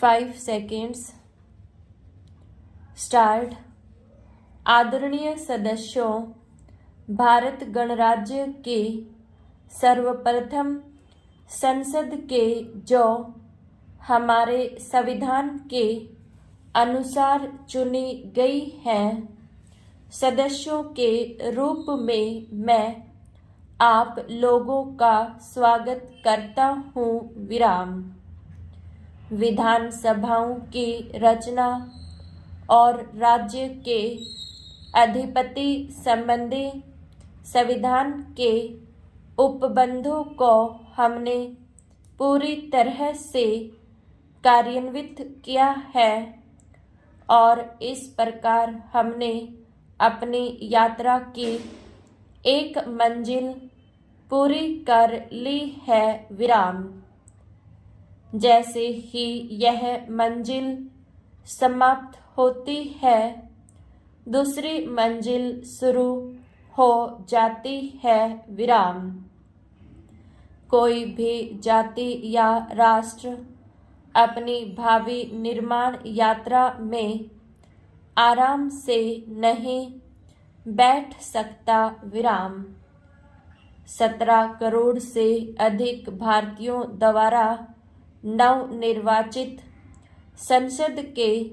5 seconds start. आदरणीय सदस्यों, भारत गणराज्य के सर्वप्रथम संसद के जो हमारे संविधान के अनुसार चुनी गई है, सदस्यों के रूप में मैं आप लोगों का स्वागत करता हूँ। विराम। विधानसभाओं की रचना और राज्य के अधिपति संबंधी संविधान के उपबंधों को हमने पूरी तरह से कार्यान्वित किया है और इस प्रकार हमने अपनी यात्रा की एक मंजिल पूरी कर ली है। विराम। जैसे ही यह मंजिल समाप्त होती है, दूसरी मंजिल शुरू हो जाती है। विराम। कोई भी जाति या राष्ट्र अपनी भावी निर्माण यात्रा में आराम से नहीं बैठ सकता। विराम। 17 करोड़ से अधिक भारतीयों द्वारा नवनिर्वाचित संसद के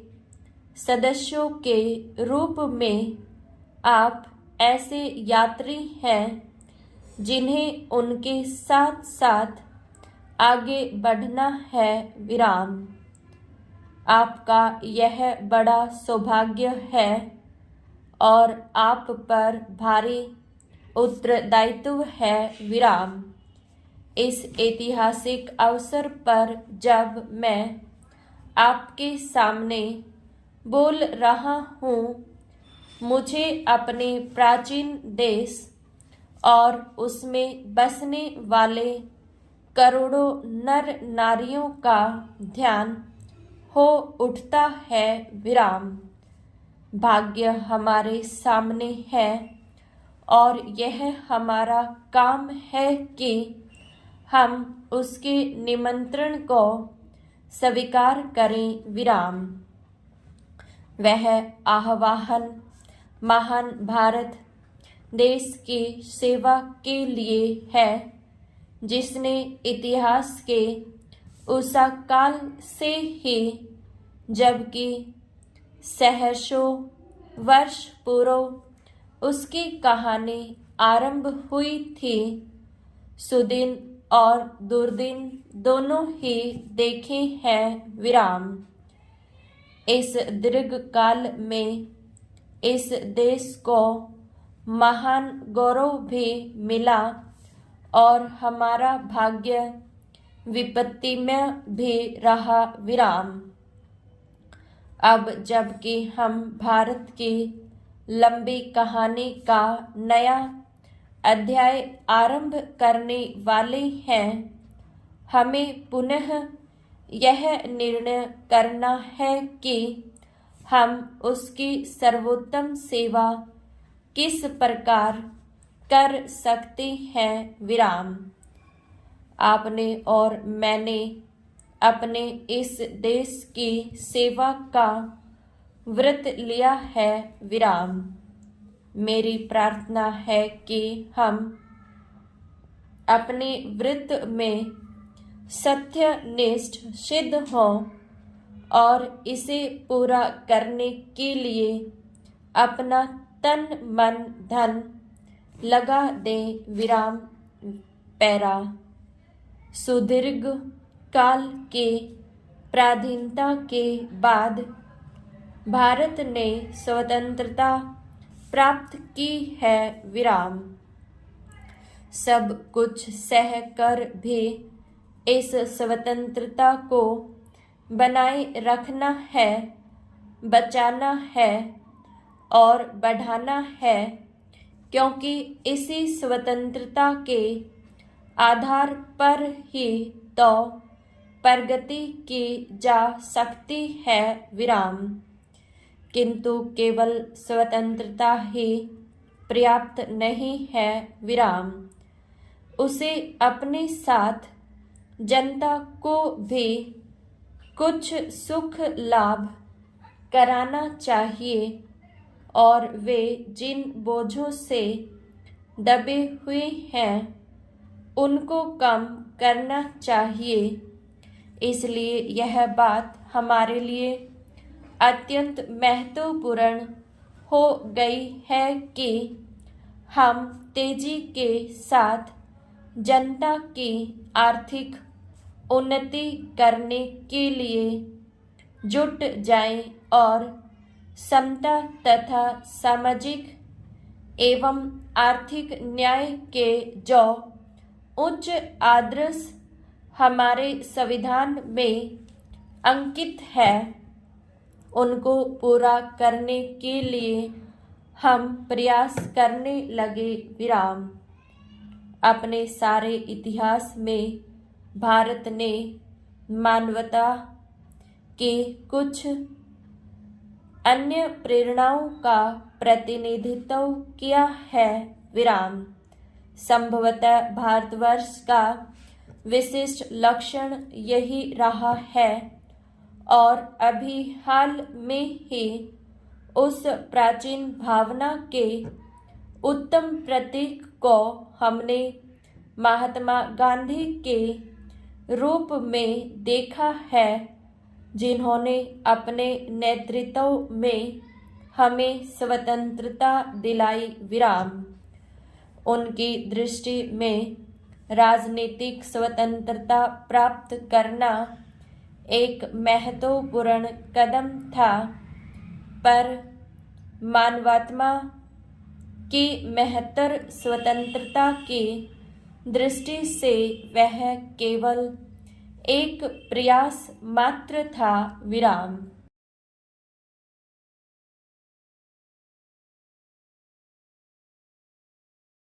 सदस्यों के रूप में आप ऐसे यात्री हैं जिन्हें उनके साथ साथ आगे बढ़ना है। विराम। आपका यह बड़ा सौभाग्य है और आप पर भारी उत्तरदायित्व है। विराम। इस ऐतिहासिक अवसर पर जब मैं आपके सामने बोल रहा हूँ, मुझे अपने प्राचीन देश और उसमें बसने वाले करोड़ों नर नारियों का ध्यान हो उठता है। विराम। भाग्य हमारे सामने है और यह हमारा काम है कि हम उसके निमंत्रण को स्वीकार करें। विराम। वह आह्वान महान भारत देश की सेवा के लिए है, जिसने इतिहास के उस काल से ही, जबकि सहस्रों वर्ष पूर्व उसकी कहानी आरंभ हुई थी, सुदिन और दुर्दिन दोनों ही देखे हैं। विराम। इस दीर्घ काल में इस देश को महान गौरव भी मिला और हमारा भाग्य विपत्ति में भी रहा। विराम। अब जबकि हम भारत की लंबी कहानी का नया अध्याय आरंभ करने वाले हैं, हमें पुनः यह निर्णय करना है कि हम उसकी सर्वोत्तम सेवा किस प्रकार कर सकते हैं। विराम। आपने और मैंने अपने इस देश की सेवा का व्रत लिया है। विराम। मेरी प्रार्थना है कि हम अपने व्रत में सत्यनिष्ठ सिद्ध हों और इसे पूरा करने के लिए अपना तन मन धन लगा दें। विराम। पैरा। सुदीर्घ काल के पराधीनता के बाद भारत ने स्वतंत्रता प्राप्त की है। विराम। सब कुछ सह कर भी इस स्वतंत्रता को बनाए रखना है, बचाना है और बढ़ाना है, क्योंकि इसी स्वतंत्रता के आधार पर ही तो प्रगति की जा सकती है। विराम। किंतु केवल स्वतंत्रता ही पर्याप्त नहीं है। विराम। उसे अपने साथ जनता को भी कुछ सुख लाभ कराना चाहिए और वे जिन बोझों से दबे हुए हैं उनको कम करना चाहिए। इसलिए यह बात हमारे लिए अत्यंत महत्वपूर्ण हो गई है कि हम तेजी के साथ जनता की आर्थिक उन्नति करने के लिए जुट जाएं और समता तथा सामाजिक एवं आर्थिक न्याय के जो उच्च आदर्श हमारे संविधान में अंकित है उनको पूरा करने के लिए हम प्रयास करने लगे। विराम। अपने सारे इतिहास में भारत ने मानवता के कुछ अन्य प्रेरणाओं का प्रतिनिधित्व किया है। विराम। संभवतः भारतवर्ष का विशिष्ट लक्षण यही रहा है और अभी हाल में ही उस प्राचीन भावना के उत्तम प्रतीक को हमने महात्मा गांधी के रूप में देखा है, जिन्होंने अपने नेतृत्व में हमें स्वतंत्रता दिलाई। विराम। उनकी दृष्टि में राजनीतिक स्वतंत्रता प्राप्त करना एक महत्वपूर्ण कदम था, पर मानवात्मा की महत्तर स्वतंत्रता की दृष्टि से वह केवल एक प्रयास मात्र था। विराम।